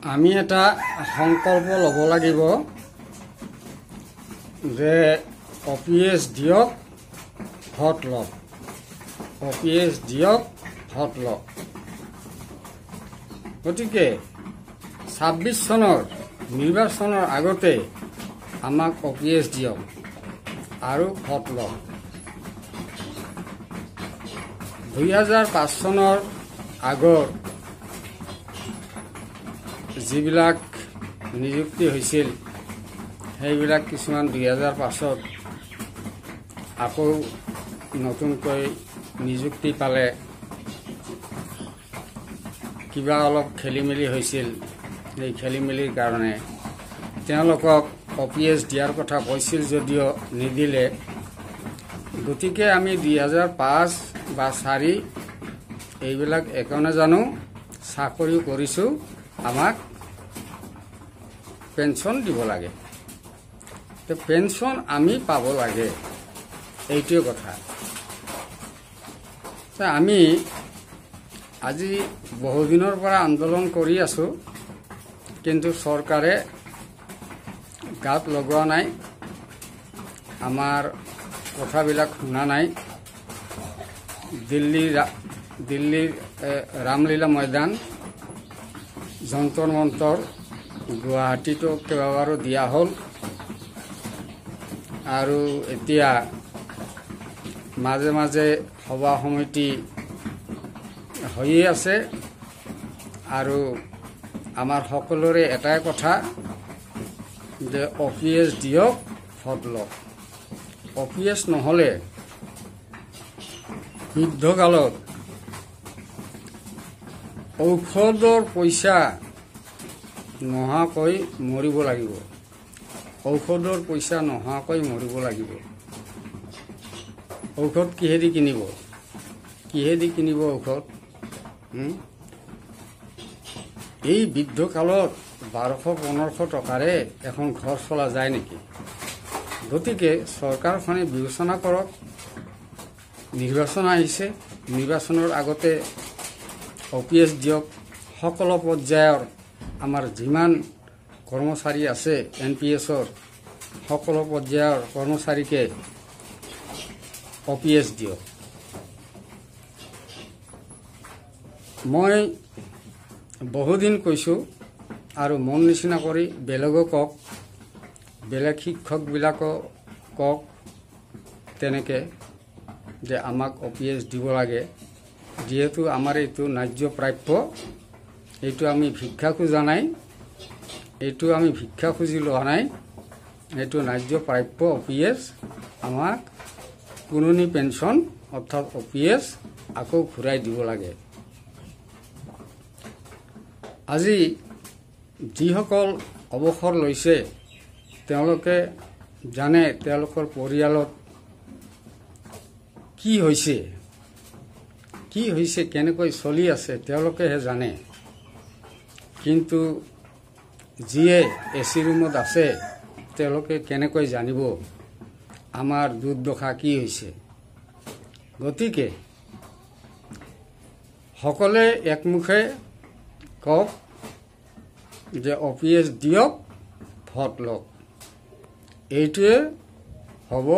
আমি এটা সংকল্প ল'ব লাগিব যে OPS দিয়ক ভোট লওক, OPS দিয়ক ভোট লওক। গতিকে ২৬ চনৰ নিৰ্বাচনৰ আগতে আমাক OPS দিয়ক আৰু ভোট লওক। ২০০৫ চনৰ আগৰ যিবিলাক নিযুক্তি হৈছিল সেইবিলাক কিছুমান ২০০৫ত আকৌ নতুনকৈ নিযুক্তি পালে, কিবা অলপ খেলি মেলি হৈছিল। এই খেলি মেলিৰ কাৰণে তেওঁলোকক OPS দিয়াৰ কথা কৈছিল যদিও নিদিলে। গতিকে আমি ২০০৫ বা ৪ এইবিলাক একো নাজানো, চাকৰি কৰিছোঁ, আমাক পেঞ্চন দিব লাগে। তো পেঞ্চন আমি পাব লাগে, এইটোৱে কথা। আমি আজি বহুদিনৰ পৰা আন্দোলন কৰি আছোঁ, কিন্তু চৰকাৰে গাত লগোৱা নাই, আমাৰ কথাবিলাক শুনা নাই। দিল্লীৰ ৰামলীলা ময়দান, যন্তৰ মন্তৰ, গুৱাহাটীতো কেইবাবাৰো দিয়া হ'ল, আৰু এতিয়া মাজে মাজে সভা সমিতি হৈয়ে আছে। আৰু আমাৰ সকলোৰে এটাই কথা যে OPS দিয়ক, ভোট লওক। OPS নহ'লে যুদ্ধকালত ঔষধৰ পইচা নোহোৱাকৈ মৰিব লাগিব, ঔষধৰ পইচা নোহোৱাকৈ মৰিব লাগিব। ঔষধ কিহেদি কিনিব, কিহেদি কিনিব ঔষধ? এই বৃদ্ধকালত ১২০০-১৫০০ টকাৰে এখন ঘৰ চলা যায় নেকি? গতিকে চৰকাৰখনে বিবেচনা কৰক। নিৰ্বাচন আহিছে, নিৰ্বাচনৰ আগতে OPS দিয়ক। সকলো পৰ্যায়ৰ আমাৰ যিমান কৰ্মচাৰী আছে NPSৰ, সকলো পৰ্যায়ৰ কৰ্মচাৰীকে OPS দিয়ক। মই বহুদিন কৈছোঁ আৰু মন নিচিনা কৰি বেলেগো কওক, বেলেগ শিক্ষকবিলাকো কওক তেনেকৈ যে আমাক OPS দিব লাগে। যিহেতু আমাৰ এইটো ন্যায্য প্ৰাপ্য, এইটো আমি ভিক্ষা খোজা নাই, এইটো আমি ভিক্ষা খুজি লোৱা নাই, এইটো ন্যায্য প্ৰাপ্য। OPS আমাক পুৰণি পেঞ্চন অৰ্থাৎ OPS আকৌ ঘূৰাই দিব লাগে। আজি যিসকল অৱসৰ লৈছে তেওঁলোকে জানে তেওঁলোকৰ পৰিয়ালত কি হৈছে, কেনেকৈ চলি আছে তেওঁলোকেহে জানে। কিন্তু যিয়ে AC ৰুমত আছে তেওঁলোকে কেনেকৈ জানিব আমাৰ দুৰ্দশা কি হৈছে? গতিকে সকলোৱে একমুখে কওক যে OPS দিয়ক, ভোট লওক। এইটোৱে হ'ব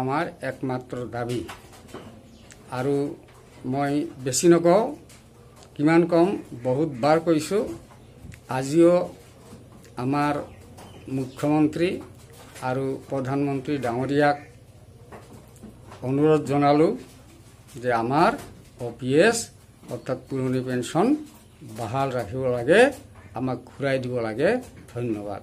আমাৰ একমাত্ৰ দাবী। আৰু মই বেছি নকওঁ, কিমান কম, বহুতবাৰ কৈছোঁ। আজিও আমাৰ মুখ্যমন্ত্ৰী আৰু প্ৰধানমন্ত্ৰী ডাঙৰীয়াক অনুৰোধ জনালোঁ যে আমাৰ OPS অৰ্থাৎ পুৰণি পেঞ্চন বাহাল ৰাখিব লাগে, আমাক ঘূৰাই দিব লাগে। ধন্যবাদ।